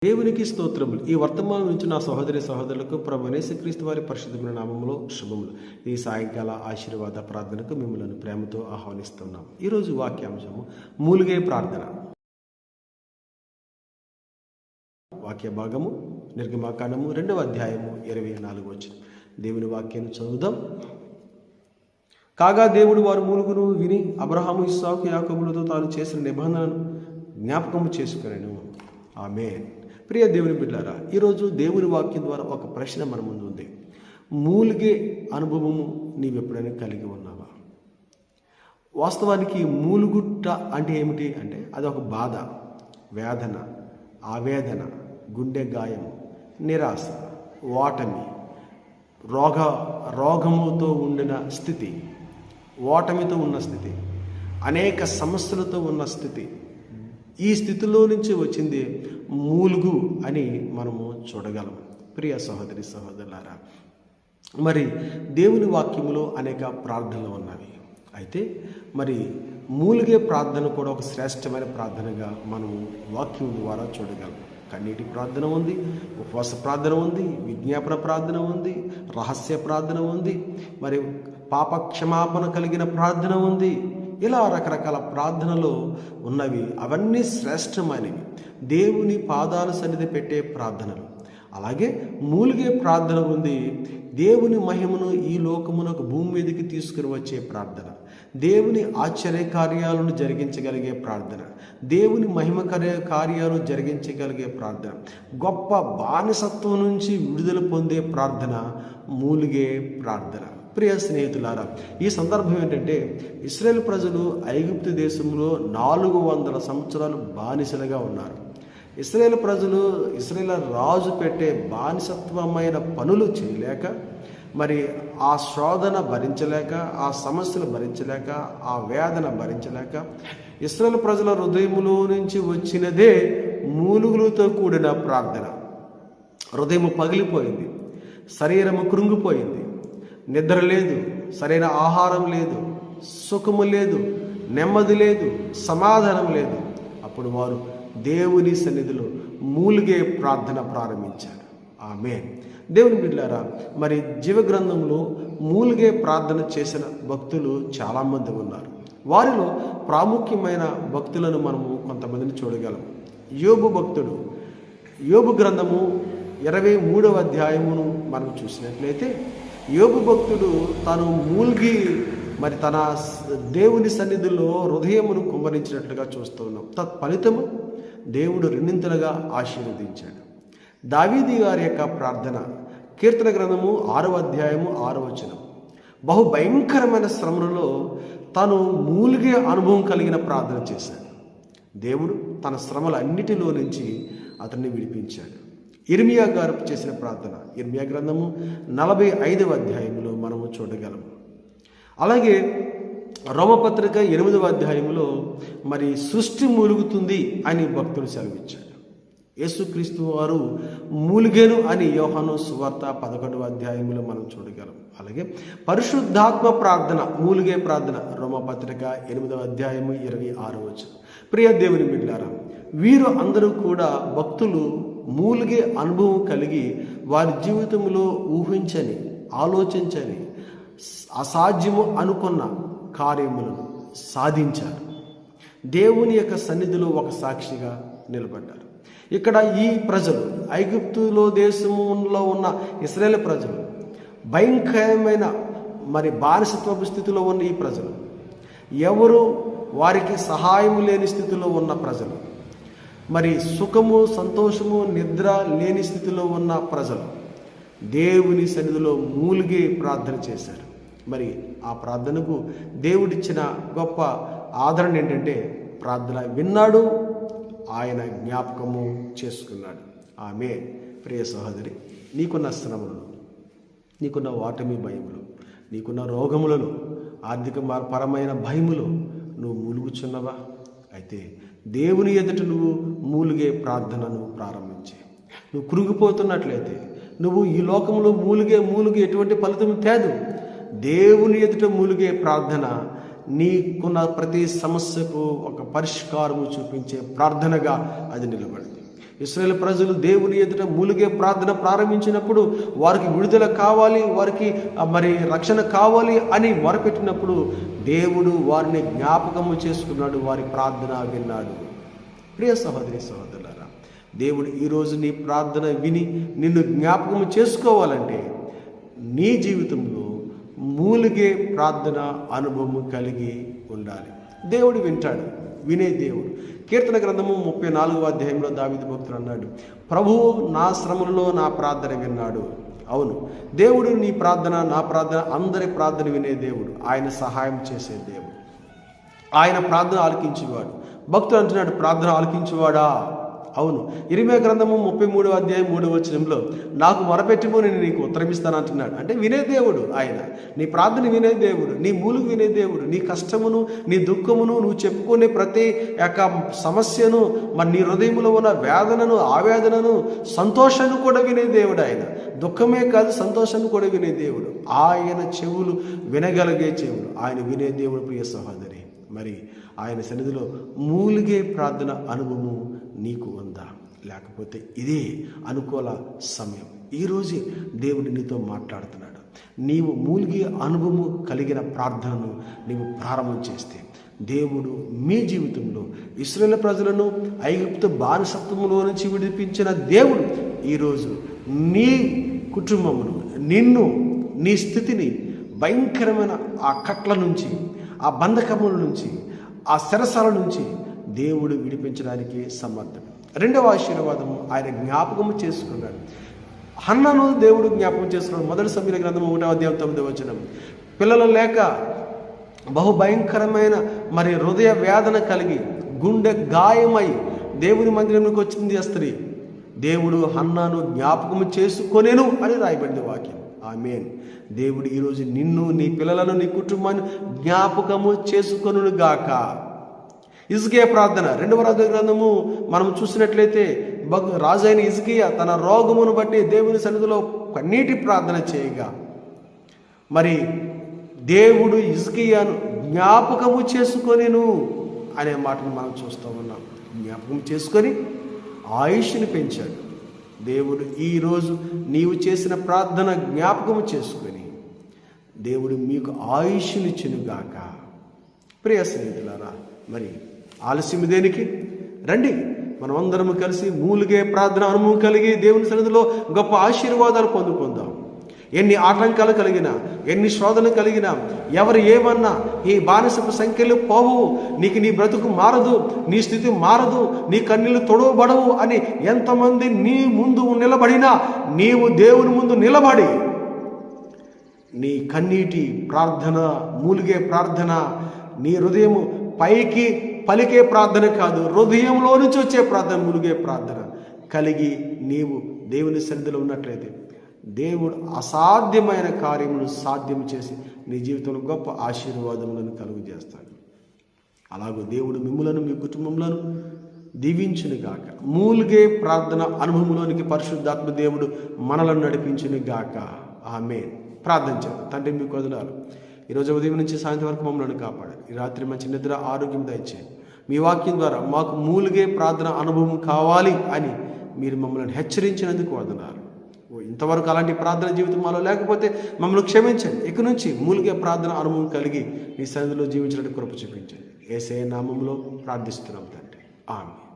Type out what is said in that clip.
దేవునికి స్తోత్రములు. ఈ వర్తమానం నుంచి నా సహోదరి సహోదరులకు ప్రభువైన యేసుక్రీస్తు వారి పరిశుద్ధమైన నామములో శుభములు. ఈ సాయంకాల ఆశీర్వాద ప్రార్థనకు మిమ్మల్ని ప్రేమతో ఆహ్వానిస్తున్నాం. ఈరోజు వాక్యాంశము మూలిగే ప్రార్థన. వాక్య భాగము నిర్గమాకాండము 2వ అధ్యాయము 24వ వచనం. దేవుని వాక్యాన్ని చదువుదాం. కాగా దేవుడు వారు మూలుగును విని అబ్రహాము, ఇస్సాకు, యాకోబులతో తాను చేసిన నిబంధనను జ్ఞాపకము చేసుకొనెను. ఆమేన్. ప్రియ దేవుని బిడ్డలారా, ఈరోజు దేవుని వాక్యం ద్వారా ఒక ప్రశ్న మన ముందు ఉంది. మూలిగే అనుభవము నీవు ఎప్పుడైనా కలిగి ఉన్నావా? వాస్తవానికి మూలుగుట్ట అంటే ఏమిటి అంటే అది ఒక బాధ, వేదన, ఆవేదన, గుండె గాయం, నిరాశ, ఓటమి, రోగముతో ఉండిన స్థితి, ఓటమితో ఉన్న స్థితి, అనేక సమస్యలతో ఉన్న స్థితి. ఈ స్థితిలో నుంచి వచ్చింది మూలుగు అని మనము చూడగలం. ప్రియ సహోదరి సహోదరులారా, మరి దేవుని వాక్యములో అనేక ప్రార్థనలు ఉన్నవి. అయితే మరి మూలిగే ప్రార్థన కూడా ఒక శ్రేష్టమైన ప్రార్థనగా మనము వాక్యం ద్వారా చూడగలం. కన్నీటి ప్రార్థన ఉంది, ఉపవాస ప్రార్థన ఉంది, విజ్ఞాపన ప్రార్థన ఉంది, రహస్య ప్రార్థన ఉంది, మరి పాప క్షమాపణ కలిగిన ప్రార్థన ఉంది. ఇలా రకరకాల ప్రార్థనలు ఉన్నవి. అవన్నీ శ్రేష్టమైనవి, దేవుని పాదాల సన్నిధి పెట్టే ప్రార్థనలు. అలాగే మూలిగే ప్రార్థన ఉంది. దేవుని మహిమను ఈ లోకమునకు భూమి మీదకి తీసుకుని వచ్చే ప్రార్థన, దేవుని ఆశ్చర్య కార్యాలను జరిగించగలిగే ప్రార్థన, దేవుని మహిమ కార్యాలు జరిగించగలిగే ప్రార్థన, గొప్ప బానిసత్వం నుంచి విడుదల పొందే ప్రార్థన మూలిగే ప్రార్థన. ప్రియ స్నేహితులారా, ఈ సందర్భం ఏంటంటే ఇశ్రాయేల్ ప్రజలు ఐగుప్తు దేశంలో 400 సంవత్సరాలు బానిసలుగా ఉన్నారు. ఇశ్రాయేల్ ప్రజలు ఇశ్రాయేల్ రాజు పెట్టే బానిసత్వమైన పనులు చేయలేక, మరి ఆ శోధన భరించలేక, ఆ సమస్యలు భరించలేక, ఆ వేదన భరించలేక ఇశ్రాయేల్ ప్రజల హృదయములో నుంచి వచ్చినదే మూలుగులతో కూడిన ప్రార్థన. హృదయం పగిలిపోయింది, శరీరము కృంగిపోయింది, నిద్ర లేదు, సరైన ఆహారం లేదు, సుఖము లేదు, నెమ్మది లేదు, సమాధానం లేదు. అప్పుడు వారు దేవుని సన్నిధిలో మూలిగే ప్రార్థన ప్రారంభించారు. ఆమేన్. దేవుని బిడ్డలారా, మరి జీవగ్రంథంలో మూలిగే ప్రార్థన చేసిన భక్తులు చాలామంది ఉన్నారు. వారిలో ప్రాముఖ్యమైన భక్తులను మనము కొంతమందిని చూడగలం. యోబు భక్తుడు. యోబు గ్రంథము 23వ అధ్యాయమును మనం చూసినట్లయితే యోబు భక్తుడు తాను మూల్గి మరి తన దేవుని సన్నిధిలో హృదయమును కుమ్మరించినట్లుగా చూస్తూ ఉన్నాం. తత్ఫలితము దేవుడు రెండింతలుగా ఆశీర్వదించాడు. దావీదు గారి యొక్క ప్రార్థన కీర్తన గ్రంథము 6వ అధ్యాయము 6వ వచనం. బహు భయంకరమైన శ్రమలలో తాను మూలిగే అనుభవం కలిగిన ప్రార్థన చేశాడు. దేవుడు తన శ్రమలన్నిటిలో నుంచి అతన్ని విడిపించాడు. ఇర్మియా గారు చేసిన ప్రార్థన ఇర్మియా గ్రంథము 45వ అధ్యాయంలో మనము చూడగలము. అలాగే రోమపత్రిక 8వ అధ్యాయంలో మరి సృష్టి మూలుగుతుంది అని భక్తుడు సెలవిచ్చాడు. యేసుక్రీస్తు వారు మూలిగేను అని యోహాను సువార్త 11వ అధ్యాయంలో మనం చూడగలం. అలాగే పరిశుద్ధాత్మ ప్రార్థన, మూలిగే ప్రార్థన రోమపత్రిక 8వ అధ్యాయము 26వ వచనం. ప్రియ దేవుని బిడ్డలారా, వీరు అందరూ కూడా భక్తులు మూలిగే అనుభవం కలిగి వారి జీవితంలో ఊహించని, ఆలోచించని, అసాధ్యము అనుకున్న కార్యములను సాధించారు. దేవుని యొక్క సన్నిధిలో ఒక సాక్షిగా నిలబడ్డారు. ఇక్కడ ఈ ప్రజలు, ఐగుప్తులో దేశంలో ఉన్న ఇశ్రాయేలు ప్రజలు, భయంకరమైన మరి బానిసత్వపు స్థితిలో ఉన్న ఈ ప్రజలు, ఎవరు వారికి సహాయం లేని స్థితిలో ఉన్న ప్రజలు, మరి సుఖము, సంతోషము, నిద్ర లేని స్థితిలో ఉన్న ప్రజలు దేవుని సన్నిధిలో మూలిగే ప్రార్థన చేశారు. మరి ఆ ప్రార్థనకు దేవుడిచ్చిన గొప్ప ఆదరణ ఏంటంటే ప్రార్థన విన్నాడు, ఆయన జ్ఞాపకము చేసుకున్నాడు. ఆమేన్. ప్రియ సహోదరి, నీకున్న శ్రమలను, నీకున్న ఓటమి భయములు, నీకున్న రోగములలో, ఆర్థిక పరమైన భయములు నువ్వు మూలుగుచున్నవా? అయితే దేవుని ఎదుట నువ్వు మూలిగే ప్రార్థనను ప్రారంభించే. నువ్వు కృంగిపోతున్నట్లయితే, నువ్వు ఈ లోకంలో మూలిగే ఎటువంటి ఫలితం తేదు. దేవుని ఎదుట మూలిగే ప్రార్థన నీకున్న ప్రతి సమస్యకు ఒక పరిష్కారము చూపించే ప్రార్థనగా అది నిలబడింది. ఇశ్రాయేలు ప్రజలు దేవుని ఎదుట మూలిగే ప్రార్థన ప్రారంభించినప్పుడు వారికి విడుదల కావాలి, వారికి మరి రక్షణ కావాలి అని మొరపెట్టినప్పుడు దేవుడు వారిని జ్ఞాపకము చేసుకున్నాడు, వారి ప్రార్థన విన్నాడు. ప్రియ సహోదరి సహోదరులారా, దేవుడు ఈరోజు నీ ప్రార్థన విని నిన్ను జ్ఞాపకం చేసుకోవాలంటే నీ జీవితంలో మూలిగే ప్రార్థన అనుభవం కలిగి ఉండాలి. దేవుడు వింటాడు, వినే దేవుడు. కీర్తన గ్రంథము 34వ అధ్యాయంలో దావీదు భక్తుడు అన్నాడు, ప్రభువు నా శ్రమలలో నా ప్రార్థన విన్నాడు. అవును, దేవుడు నీ ప్రార్థన, నా ప్రార్థన, అందరి ప్రార్థన వినే దేవుడు. ఆయన సహాయం చేసే దేవుడు, ఆయన ప్రార్థన ఆలకించేవాడు. భక్తుడు అంటున్నాడు, ప్రార్థన ఆలకించేవాడా? అవును. ఇరిమియా గ్రంథము 33వ అధ్యాయం 3వ వచనంలో నాకు మొరపెట్టుము నేను నీకు ఉత్తరమిస్తాను అంటున్నాడు. అంటే వినే దేవుడు ఆయన. నీ ప్రార్థన వినే దేవుడు, నీ మూలుగు వినే దేవుడు. నీ కష్టమును, నీ దుఃఖమును, నువ్వు చెప్పుకునే ప్రతి యొక్క సమస్యను, మరి నీ హృదయంలో ఉన్న వేదనను, ఆవేదనను, సంతోషాన్ని కూడా వినే దేవుడు ఆయన. దుఃఖమే కాదు, సంతోషాన్ని కూడా వినే దేవుడు. ఆయన చెవులు వినగలిగే చెవులు, ఆయన వినే దేవుడు. ప్రియ సహోదరి, మరి ఆయన సన్నిధిలో మూలిగే ప్రార్థన అనుభవం నీకు ఉందా? లేకపోతే ఇదే అనుకూల సమయం, ఈరోజే దేవుడు నీతో మాట్లాడుతున్నాడు. నీవు మూలిగే అనుభవం కలిగిన ప్రార్థనను నీవు ప్రారంభం చేస్తే దేవుడు మీ జీవితంలో ఇశ్రాయేలు ప్రజలను ఐగుప్తు బానిసత్వంలో నుంచి విడిపించిన దేవుడు ఈరోజు నీ కుటుంబమును, నిన్ను, నీ స్థితిని భయంకరమైన ఆ కట్ల నుంచి, ఆ బంధకముల నుంచి, ఆ శరసాల నుంచి దేవుడు విడిపించడానికి సమర్థుడు. రెండవ ఆశీర్వాదము, ఆయన జ్ఞాపకము చేసుకున్నాడు. హన్నను దేవుడు జ్ఞాపకం చేసుకున్నాడు. మొదటి సమూయేలు గ్రంథము 1వ అధ్యాయం 9వ వచనం, పిల్లలు లేక బహుభయంకరమైన మరి హృదయ వేదన కలిగి గుండె గాయమై దేవుని మందిరంలోకి వచ్చింది ఆ స్త్రీ. దేవుడు హన్నాను జ్ఞాపకము చేసుకొనెను అని రాయబడింది వాక్యం. ఆమేన్. దేవుడు ఈరోజు నిన్ను, నీ పిల్లలను, నీ కుటుంబాన్ని జ్ఞాపకము చేసుకొనును గాక. హిజ్కియా ప్రార్థన, 2వ రాజుల గ్రంథము మనం చూసినట్లయితే రాజైన హిజ్కియా తన రోగమును బట్టి దేవుని సన్నిధిలో కన్నీటి ప్రార్థన చేయగా మరి దేవుడు హిజ్కియాను జ్ఞాపకము చేసుకొనెను అనే మాటను మనం చూస్తూ ఉన్నాం. జ్ఞాపకం చేసుకొని ఆయుష్ని పెంచాడు దేవుడు. ఈరోజు నీవు చేసిన ప్రార్థన జ్ఞాపకము చేసుకొని దేవుడు మీకు ఆయుష్నిచ్చునుగాక. ప్రియ స్నేహితులారా, మరి ఆలస్యం దేనికి? రండి, మనమందరము కలిసి మూలిగే ప్రార్థన అనుభవం కలిగి దేవుని సన్నిధిలో గొప్ప ఆశీర్వాదాలు పొందుకుందాం. ఎన్ని ఆటంకాలు కలిగినా, ఎన్ని శోధనలు కలిగినా, ఎవరు ఏమన్నా, ఈ బానిసపు సంఖ్యలు పోవు, నీకు నీ బ్రతుకు మారదు, నీ స్థితి మారదు, నీ కన్నీళ్లు తొడవబడవు అని ఎంతమంది నీ ముందు నిలబడినా నీవు దేవుని ముందు నిలబడి నీ కన్నీటి ప్రార్థన, మూలిగే ప్రార్థన, నీ హృదయము పైకి పలికే ప్రార్థన కాదు, హృదయంలో నుంచి వచ్చే ప్రార్థన, మూలిగే ప్రార్థన కలిగి నీవు దేవుని సన్నిధిలో ఉన్నట్లయితే దేవుడు అసాధ్యమైన కార్యమును సాధ్యం చేసి నీ జీవితంలో గొప్ప ఆశీర్వాదములను కలుగు చేస్తాడు. అలాగే దేవుడు మిమ్ములను, మీ కుటుంబంలోను దీవించును గాక. మూలిగే ప్రార్థన అనుభవంలోనికి పరిశుద్ధాత్మ దేవుడు మనలను నడిపించును గాక. ఆమేన్. ప్రార్థన చేద్దాం. తండ్రి, మీకు వదనాలు. ఈరోజు ఉదయం నుంచి సాయంత్రం వరకు మమ్మల్ని కాపాడు. ఈ రాత్రి మంచి నిద్ర, ఆరోగ్యం దయచేయండి. మీ వాక్యం ద్వారా మాకు మూలిగే ప్రార్థన అనుభవం కావాలి అని మీరు మమ్మల్ని హెచ్చరించినందుకు వదనాలు. ఇంతవరకు అలాంటి ప్రార్థన జీవితం మాలో లేకపోతే మమ్మల్ని క్షమించండి. ఇక నుంచి మూలిగే ప్రార్థన అనుభవం కలిగి మీ సన్నిధిలో జీవించడానికి కృప చూపించండి. యేసయ్య నామములో ప్రార్థిస్తున్నాం తండ్రి. ఆమేన్.